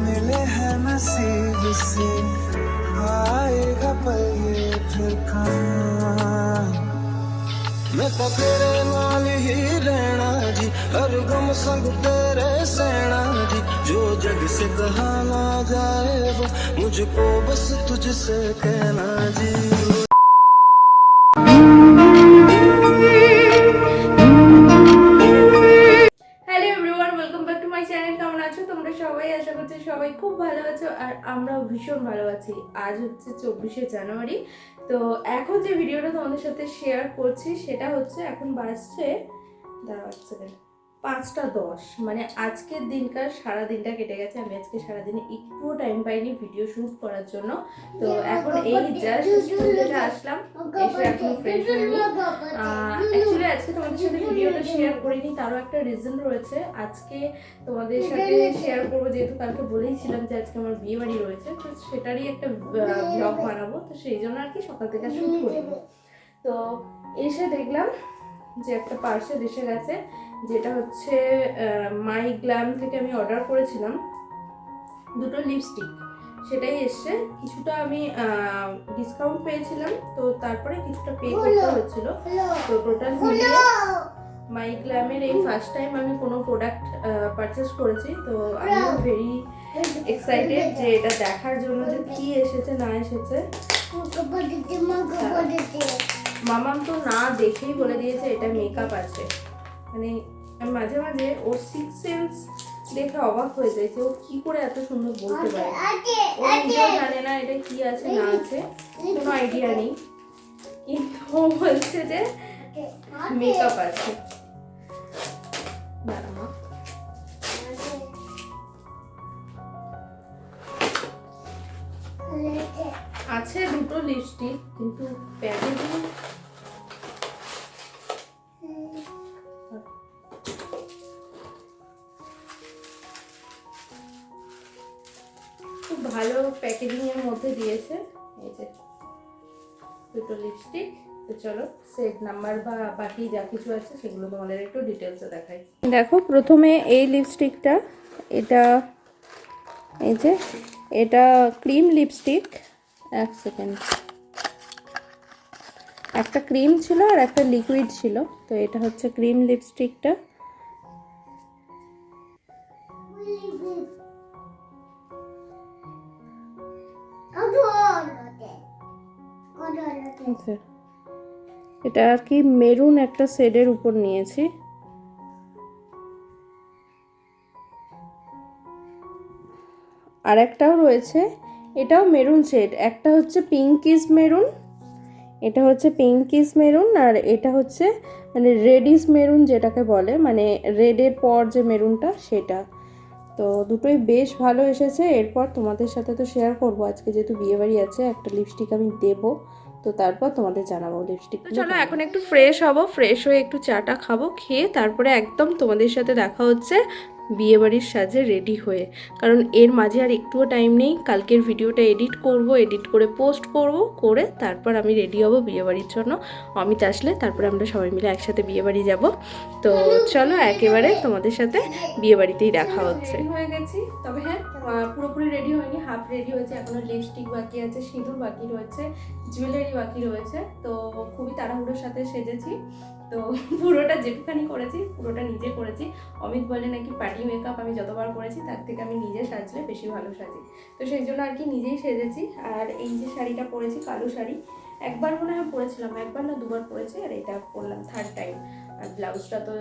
मिले हैं नसीब से आएगा पल ये फिर कहाँ मैं तो तेरे नाल ही रहना जी हर गम संग तेरे सहना जी जो जग से कहा ना जाए वो मुझको बस तुझसे कहना जी hello everyone, welcome back to my channel. কেমন আছো তোমরা সবাই? আশা করছি সবাই খুব ভালো আছো আর আমরাও ভীষণ ভালো আছি। আজ হচ্ছে 24শে জানুয়ারি। তো এখন যে ভিডিওটা তোমাদের সাথে শেয়ার করছি সেটা হচ্ছে এখন বাজছে 5টা 10, মানে আজকের দিনকার সারা দিনটা কেটে গেছে। আমি আজকে সারাদিনে একটুও টাইম পাইনি ভিডিও শুট করার জন্য। তো এখন এই জাস্ট স্কুল থেকে আসলাম, এসে এখন ফ্রেশ হইনি। অ্যাকচুয়ালি আজকে তোমাদের সাথে ভিডিওটা শেয়ার করিনি, তারও একটা রিজন রয়েছে। আজকে তোমাদের সাথে শেয়ার করবো যেহেতু কালকে বলেইছিলাম যে আজকে আমার বিয়ে বাড়ি রয়েছে, তো সেটারই একটা ব্লগ বানাবো। তো সেই জন্য আর কি সকাল থেকে শুট করবো। তো এসে দেখলাম যে একটা পার্সেল এসে গেছে, যেটা হচ্ছে মাই গ্ল্যাম থেকে আমি অর্ডার করেছিলাম দুটো লিপস্টিক। সেটাই এসছে। কিছুটা আমি ডিসকাউন্ট পেয়েছিলাম, তো তারপরে কিছুটা পে করতে হচ্ছিল। তো টোটাল মিলিয়ে মাই গ্ল্যামের এই ফার্স্ট টাইম আমি কোনো প্রোডাক্ট পারচেস করেছি। তো আমি ভেরি এক্সাইটেড যে এটা দেখার জন্য যে কি এসেছে না এসেছে। মামাম তো না দেখেই বলে দিয়েছে এটা মেকআপ আছে। মানে আমি মাঝে মাঝে ওর সিক্স সেন্স দেখে অবাক হয়ে যাচ্ছে, ও কি করে এত সুন্দর বলতে পারে। ও নিজেও জানে না এটা কি আছে না আছে, কোনো আইডিয়া নেই, কিন্তু ও বলছে যে মেকআপ আছে। আছে দুটো লিপস্টিক, কিন্তু প্যাকেজিং খুব ভালো প্যাকেজিং এর মধ্যে দিয়েছে। এই যে দুটো লিপস্টিক। তো চলো সেট নাম্বার বা বাকি যা কিছু আছে সেগুলো তোমাদের একটু ডিটেলসে দেখাই। দেখো প্রথমে এই লিপস্টিকটা, এটা এই যে এটা ক্রিম লিপস্টিক। এক সেকেন্ড, একটা ক্রিম ছিল আর একটা লিকুইড ছিল। তো এটা হচ্ছে ক্রিম লিপস্টিকটা। এটা আর কি মেরুন একটা শেডের উপর নিয়েছি। আর একটাও রয়েছে, এটাও মেরুন শেড। একটা হচ্ছে পিঙ্কিশ মেরুন, এটা হচ্ছে পিঙ্কিশ মেরুন, আর এটা হচ্ছে মানে রেডিশ মেরুন যেটাকে বলে, মানে রেডের পর যে মেরুনটা সেটা। তো দুটোই বেশ ভালো এসেছে। এরপর তোমাদের সাথে তো শেয়ার করবো, আজকে যেহেতু বিয়েবাড়ি আছে একটা লিপস্টিক আমি দেবো, তো তারপর তোমাদের জানাবো লিপস্টিক। চলো এখন একটু ফ্রেশ হবো, ফ্রেশ হয়ে একটু চাটা খাবো, খেয়ে তারপরে একদম তোমাদের সাথে দেখা হচ্ছে বিয়েবাড়ির সাজে রেডি হয়ে। কারণ এর মাঝে আর একটুও টাইম নেই। কালকের ভিডিওটা এডিট করব, এডিট করে পোস্ট করব, করে তারপর আমি রেডি হব বিয়েবাড়ির জন্য। অমিত আসলে তারপরে আমরা সবাই মিলে একসাথে বিয়েবাড়ি যাব। তো চলো একেবারে তোমাদের সাথে বিয়েবাড়িতেই দেখা হচ্ছে। হয়ে গেছি, তবে হ্যাঁ পুরোপুরি রেডি হয়নি, হাফ রেডি হয়েছে। এখনো লিপস্টিক বাকি আছে, সিঁদুর বাকি রয়েছে, জুয়েলারি বাকি রয়েছে। তো খুবই তাড়াহুড়োর সাথে সেজেছি। তো পুরোটা যেটুখানি করেছি পুরোটা নিজে করেছি। অমিত বলে নাকি পার্টি মেকআপ আমি যতবার করেছি তার থেকে আমি নিজে সাজলে বেশি ভালো সাজি। তো সেই জন্য আর কি নিজেই সেজেছি। আর এই যে শাড়িটা পরেছি, কালো শাড়ি, একবার মনে হয় পরেছিলাম, একবার না দুবার পরেছি, আর এটা পরলাম থার্ড টাইম। আর ব্লাউজটা তো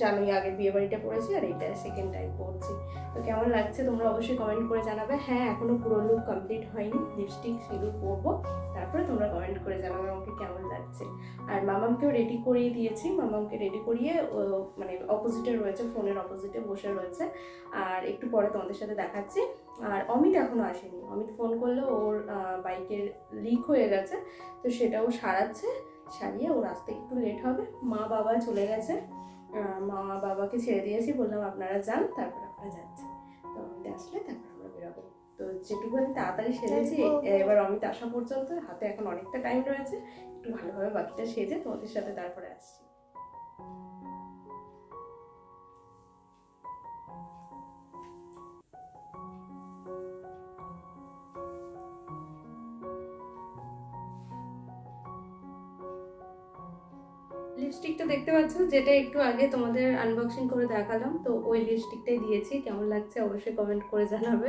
জানোই আগের বিয়ে বাড়িটা পরেছি, আর এইটা সেকেন্ড টাইম পরছি। তো কেমন লাগছে তোমরা অবশ্যই কমেন্ট করে জানাবে। হ্যাঁ এখনো পুরো লুক কমপ্লিট হয়নি, লিপস্টিক সিঁদুর পরবো, তারপরে তোমরা কমেন্ট করে জানাবে আমাকে কেমন লাগছে। আর মামামকেও রেডি করিয়ে দিয়েছি, মামামকে রেডি করিয়ে মানে অপোজিটে রয়েছে, ফোনের অপোজিটে বসে রয়েছে। আর একটু পরে তোমাদের সাথে দেখাচ্ছি। আর অমিত এখনো আসেনি, অমিত ফোন করলে ওর বাইকের লিক হয়ে গেছে, তো সেটাও সারাচ্ছে, সারিয়ে ওর আসতে একটু লেট হবে। মা বাবা চলে গেছে, মা বাবাকে ছেড়ে দিয়েছি, বললাম আপনারা যান, তারপর আপনারা যাচ্ছেন। তো অমিত আসলে তারপর আমরা বেরোবো। তো যেটুকুখানি তাড়াতাড়ি সেরেছি, এবার অমিত আসা পর্যন্ত হাতে এখন অনেকটা টাইম রয়েছে, একটু ভালোভাবে বাকিটা সেজে তোমাদের সাথে তারপরে আসছি। লিপস্টিকটা দেখতে পাচ্ছ, যেটা একটু আগে তোমাদের আনবক্সিং করে দেখালাম, তো ওই লিপস্টিকটাই দিয়েছি। কেমন লাগছে অবশ্যই কমেন্ট করে জানাবে।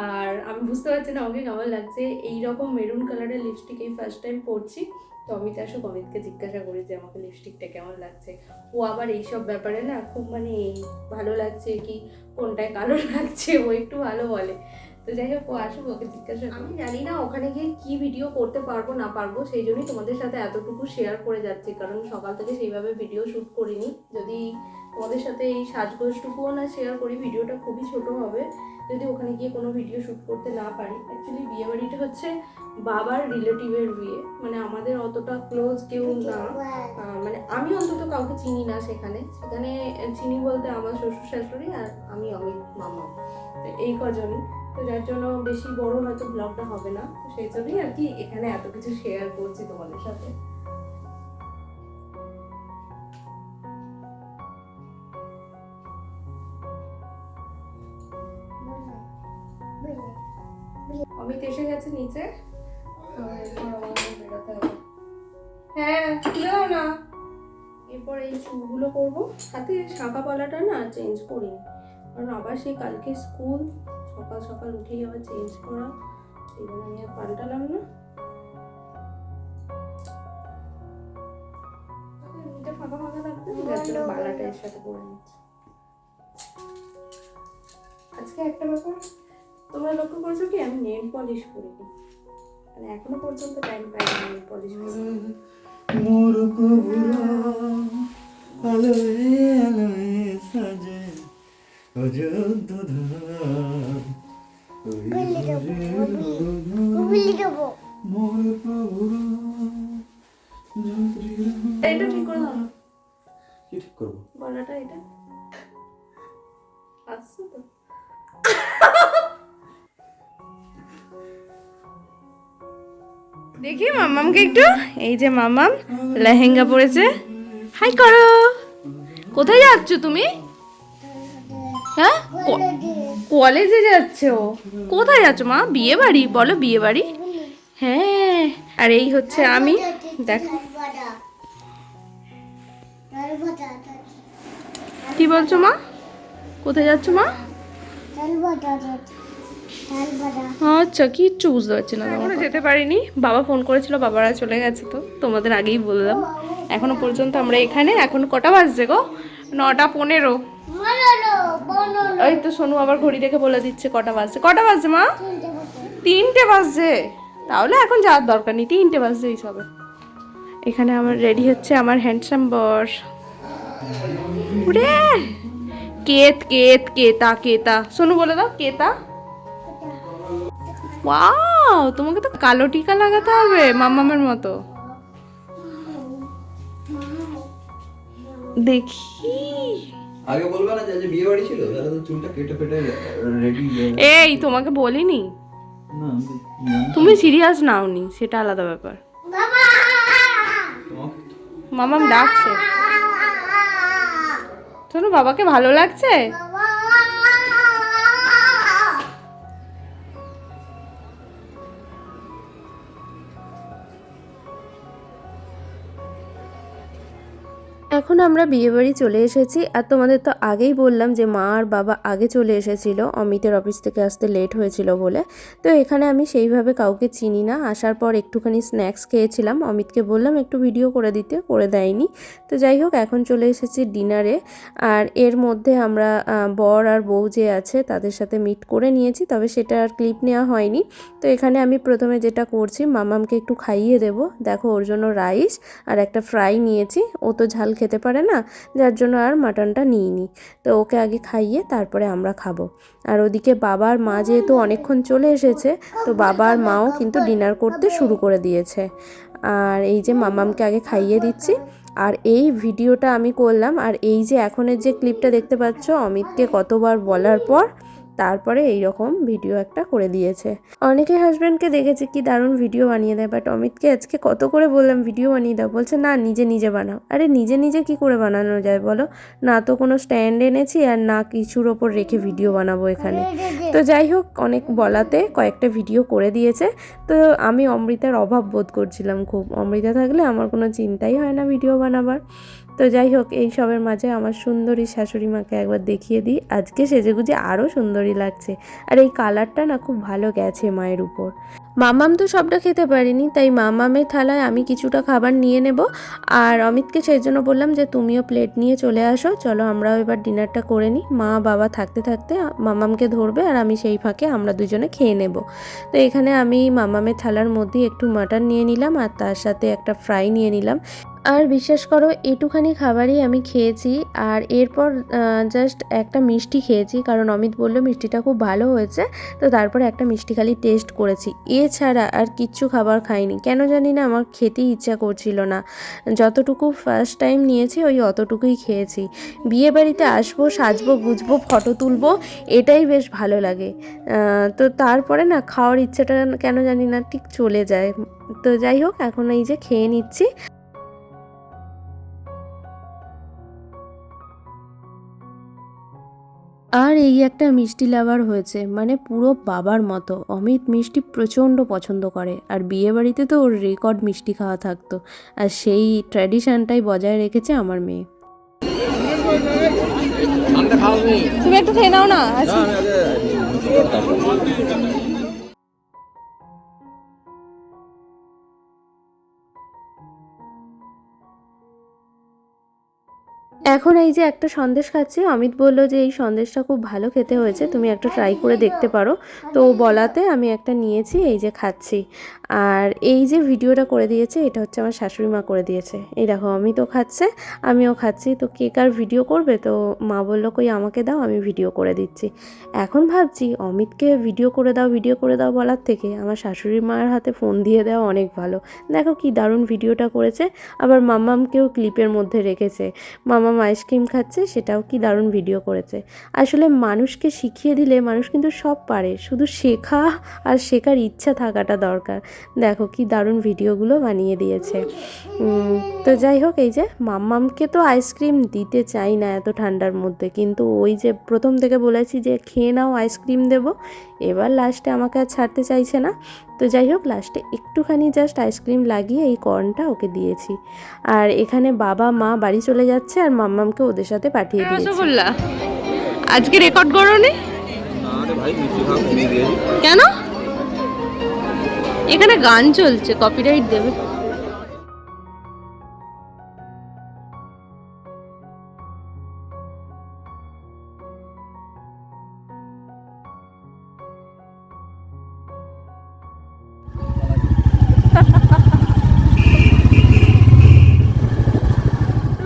আর আমি বুঝতে পারছি না আমাকে কেমন লাগছে, এইরকম মেরুন কালারের লিপস্টিক এই ফার্স্ট টাইম পরছি। তো অমিত আসুক, অমিতকে জিজ্ঞাসা করি যে আমাকে লিপস্টিকটা কেমন লাগছে। ও আবার এইসব ব্যাপারে না খুব মানে ভালো লাগছে কি কোনটায় কালো লাগছে ও একটু ভালো বলে। তো যাই হোক, ও আসুক, ওকে জিজ্ঞাসা। আমি জানি না ওখানে গিয়ে কি ভিডিও করতে পারবো না পারবো, সেই জন্যই তোমাদের সাথে এতটুকু শেয়ার করে যাচ্ছি, কারণ সকাল থেকে সেইভাবে ভিডিও শ্যুট করিনি। যদি তোমাদের সাথে এই সাজগোজটুকুও না শেয়ার করি, ভিডিওটা খুবই ছোট হবে যদি ওখানে গিয়ে কোনো ভিডিও শ্যুট করতে না পারি। অ্যাকচুয়ালি বিয়ে বাড়িটা হচ্ছে বাবার রিলেটিভের বিয়ে, মানে আমাদের অতটা ক্লোজ কেউ না, মানে আমি অন্তত কাউকে চিনি না সেখানে। চিনি বলতে আমার শ্বশুর শাশুড়ি আর আমি অমিত মামা, তো এই কজনই। তো যার জন্য বেশি বড় হয়তো ব্লগটা হবে না, তো সেই জন্যই আর কি এখানে এত কিছু শেয়ার করছি তোমাদের সাথে। অমিত এসে গেছে নিচে, এরপর আমাদের বেরোতে হবে। হ্যাঁ তুলে দাও না। এরপর এই চুলগুলো করবো, হাতে শাঁখা পলাটা না চেঞ্জ করিনি, কারণ আবার সেই কালকে স্কুল, সকাল সকাল উঠেই আবার চেঞ্জ করা, সেই জন্য আমি আর পাল্টালাম না। এটা ফাঁকা ফাঁকা লাগবে, যার জন্য বালাটা এর সাথে করে নিচ্ছি। আজকে একটা ব্যাপার তোমরা লক্ষ্য করছো কি, আমি নেল পলিশ করিনি, মানে এখনো পর্যন্ত টাইম পাইনি নেল পলিশ করতে। মোর কবুরা আলোয় আলোয় সাজে অযোধ্যা ধাম মোর কবুরা। এটা ঠিক করে দাও, কি ঠিক করবো? গলাটা এটা আসছে তো। দেখি মামামকে একটু, এই যে মামাম লেহেঙ্গা পরেছে। হাই করো। কোথায় যাচ্ছ তুমি? হ্যাঁ কলেজে যাচ্ছ? কোথায় যাচ্ছ মা? বিয়ে বাড়ি? বলো বিয়ে বাড়ি। হ্যাঁ, আর এই হচ্ছে আমি, দেখ কি বলছো মা? কোথায় যাচ্ছ মা? আচ্ছা, কিচ্ছু বুঝতে পারছি না। এখনো যেতে পারিনি, বাবা ফোন করেছিল, বাবারা চলে গেছে, তো তোমাদের আগেই বললাম। এখনো পর্যন্ত আমরা এখানে। এখন কটা বাজছে গো? 9:15। ওই তো সোনু আবার ঘড়ি দেখে বলে দিচ্ছে কটা বাজছে। কটা বাজছে মা? 3টে বাজছে। তাহলে এখন যাওয়ার দরকার নেই, 3টে বাজছে এই সবে। এখানে আমার রেডি হচ্ছে আমার হ্যান্ডসাম বর। উড়ে কেত কেত কেতা কেতা, সোনু বলে দাও কেতা। ওয়াও, তোমাকে তো কালো টিকা লাগাতে হবে মামামের মতো। দেখি আগে বলবে না যে বিয়ে বাড়ি ছিল, তাহলে তো চুলটা কেটে ফেটে রেডি। এই তোমাকে বলিনি, না তুমি সিরিয়াস নাওনি, সেটা আলাদা ব্যাপার। মামাম ডাকছে, শোনো বাবাকে ভালো লাগছে। এখন আমরা বিয়েবাড়ি চলে এসেছি, আর তোমাদের তো আগেই বললাম যে মা আর বাবা আগে চলে এসেছিল, অমিতের অফিস থেকে আসতে লেট হয়েছিল বলে। তো এখানে আমি সেইভাবে কাউকে চিনি না, আসার পর একটুখানি স্ন্যাক্স খেয়েছিলাম, অমিতকে বললাম একটু ভিডিও করে দিতে, করে দেয়নি। তো যাই হোক, এখন চলে এসেছি ডিনারে, আর এর মধ্যে আমরা বর আর বউ যে আছে তাদের সাথে মিট করে নিয়েছি, তবে সেটা আর ক্লিপ নেওয়া হয়নি। তো এখানে আমি প্রথমে যেটা করছি, মামামকে একটু খাইয়ে দেব। দেখো ওর জন্য রাইস আর একটা ফ্রাই নিয়েছি, ও তো ঝাল খেতে পারে না, যার জন্য আর মাটনটা নিইনি। তো ওকে আগে খাইয়ে তারপরে আমরা খাবো। আর ওদিকে বাবার মা যেহেতু অনেকক্ষণ চলে এসেছে, তো বাবার মাও কিন্তু ডিনার করতে শুরু করে দিয়েছে। আর এই যে মামামকে আগে খাইয়ে দিচ্ছি, আর এই ভিডিওটা আমি করলাম। আর এই যে এখনের যে ক্লিপটা দেখতে পাচ্ছ, অমিতকে কতবার বলার পর তারপরে এইরকম ভিডিও একটা করে দিয়েছে। অনেকে হাজব্যান্ডকে দেখেছি কি দারুণ ভিডিও বানিয়ে দেয়, বাট অমিতকে আজকে কত করে বললাম ভিডিও বানিয়ে দাও, বলছে না নিজে নিজে বানাও। আরে নিজে নিজে কি করে বানানো যায় বলো, না তো কোনো স্ট্যান্ড এনেছি আর না কিছুর ওপর রেখে ভিডিও বানাবো এখানে। তো যাই হোক, অনেক বলাতে কয়েকটা ভিডিও করে দিয়েছে। তো আমি অমৃতার অভাব বোধ করছিলাম খুব, অমৃতা থাকলে আমার কোনো চিন্তাই হয় না ভিডিও বানাবার। তো যাই হোক, এই সবের মাঝে আমার সুন্দরী শাশুড়ি মাকে একবার দেখিয়ে দিই, আজকে সেজেগুজে আরও সুন্দরী লাগছে। আর এই কালারটা না খুব ভালো গেছে মায়ের উপর। মামাম তো সবটা খেতে পারিনি, তাই মামামের থালায় আমি কিছুটা খাবার নিয়ে নেব। আর অমিতকে সেই জন্য বললাম যে তুমিও প্লেট নিয়ে চলে আসো, চলো আমরাও এবার ডিনারটা করে নিই। মা বাবা থাকতে থাকতে মামামকে ধরবে আর আমি সেই ফাঁকে আমরা দুজনে খেয়ে নেব। তো এখানে আমি মামামের থালার মধ্যে একটু মাটন নিয়ে নিলাম আর তার সাথে একটা ফ্রাই নিয়ে নিলাম। আর বিশ্বাস করো এটুখানি খাবারই আমি খেয়েছি। আর এরপর জাস্ট একটা মিষ্টি খেয়েছি, কারণ অমিত বলল মিষ্টিটা খুব ভালো হয়েছে। তো তারপরে একটা মিষ্টি খালি টেস্ট করেছি, এছাড়া আর কিচ্ছু খাবার খাইনি। কেন জানি না আমার খেতেই ইচ্ছা করছিল না। যতটুকু ফার্স্ট টাইম নিয়েছি ওই অতটুকুই খেয়েছি। বিয়ে বাড়িতে আসবো, সাজবো গুজবো, ফটো তুলবো, এটাই বেশ ভালো লাগে। তো তারপরে না খাওয়ার ইচ্ছাটা কেন জানি না ঠিক চলে যায়। তো যাই হোক, এখন এই যে খেয়ে নিচ্ছি। আর এই একটা মিষ্টি লাভার হয়েছে, মানে পুরো বাবার মতো। অমিত মিষ্টি প্রচণ্ড পছন্দ করে, আর বিয়েবাড়িতে তো ওর রেকর্ড মিষ্টি খাওয়া থাকতো। আর সেই ট্র্যাডিশনটাই বজায় রেখেছে আমার মেয়ে। তুমি একটু খেয়ে নাও না। এখন এই যে একটা সন্দেশ খাচ্ছি, অমিত বললো যে এই সন্দেশটা খুব ভালো খেতে হয়েছে, তুমি একটা ট্রাই করে দেখতে পারো। তো বলাতে আমি একটা নিয়েছি, এই যে খাচ্ছি। আর এই যে ভিডিওটা করে দিয়েছে এটা হচ্ছে আমার শাশুড়ি মা করে দিয়েছে। এই দেখো অমিতও খাচ্ছে, আমিও খাচ্ছি। তো কে কার ভিডিও করবে, তো মা বললো কই আমাকে দাও, আমি ভিডিও করে দিচ্ছি। এখন ভাবছি অমিতকে ভিডিও করে দাও বলার থেকে আমার শাশুড়ি মায়ের হাতে ফোন দিয়ে দেওয়া অনেক ভালো। দেখো কি দারুণ ভিডিওটা করেছে, আবার মাম্মামকেও ক্লিপের মধ্যে রেখেছে। মামাম আইসক্রিম খাচ্ছে, সেটাও কি দারুণ ভিডিও করেছে। আসলে মানুষকে শিখিয়ে দিলে মানুষ কিন্তু সব পারে, শুধু শেখা আর শেখার ইচ্ছা থাকাটা দরকার। দেখো কি দারুণ ভিডিওগুলো বানিয়ে দিয়েছে। তো যাই হোক, এই যে মাম্মামকে তো আইসক্রিম দিতে চাই না এত ঠান্ডার মধ্যে, কিন্তু ওই যে প্রথম থেকে বলেছি যে খেয়ে নাও আইসক্রিম দেবো, এবার লাস্টে আমাকে আর ছাড়তে চাইছে না। তো যাই হোক, লাস্টে একটুখানি জাস্ট আইসক্রিম লাগিয়ে এই কর্নটা ওকে দিয়েছি। আর এখানে বাবা মা বাড়ি চলে যাচ্ছে আর মাম্মামকে ওদের সাথে পাঠিয়ে দিয়েছি। রসগোল্লা আজকে রেকর্ড করোনি? কেন? এখানে গান চলছে, কপিরাইট দেবে।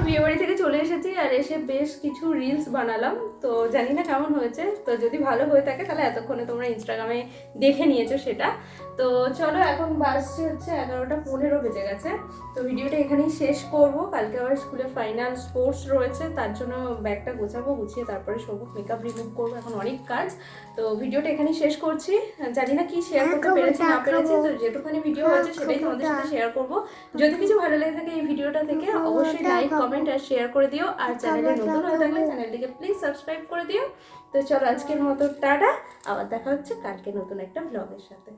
বিয়েবাড়ি থেকে চলে এসেছি আর এসে বেশ কিছু রিলস বানালাম। তো জানি না কেমন হয়েছে, তো যদি ভালো হয়ে থাকে তাহলে এতক্ষণে তোমরা ইনস্টাগ্রামে দেখে নিয়েছো সেটা। তো চলো, এখন বাজছে হচ্ছে 11:15 বেজে গেছে। তো ভিডিওটা এখানেই শেষ করব। কালকে আবার স্কুলে ফাইনাল স্পোর্টস রয়েছে, তার জন্য ব্যাগটা গোছাবো, গুছিয়ে তারপরে সব মেকআপ রিমুভ করবো, এখন অনেক কাজ। তো ভিডিওটা এখানেই শেষ করছি। জানি না কি শেয়ার করতে পেরেছি না পেরেছি, তো যেটুখানি ভিডিও হয়েছে সেটাই তোমাদের সাথে শেয়ার করব। যদি কিছু ভালো লেগে থাকে এই ভিডিওটা থেকে অবশ্যই লাইক কমেন্ট আর শেয়ার করে দিও। আর চ্যানেলে নতুন হয়ে থাকলে চ্যানেলটিকে প্লিজ সাবস্ক্রাইব করে দিও। তো চলো আজকের মতো টাটা, আবার দেখা হচ্ছে কালকে নতুন একটা ব্লগের সাথে।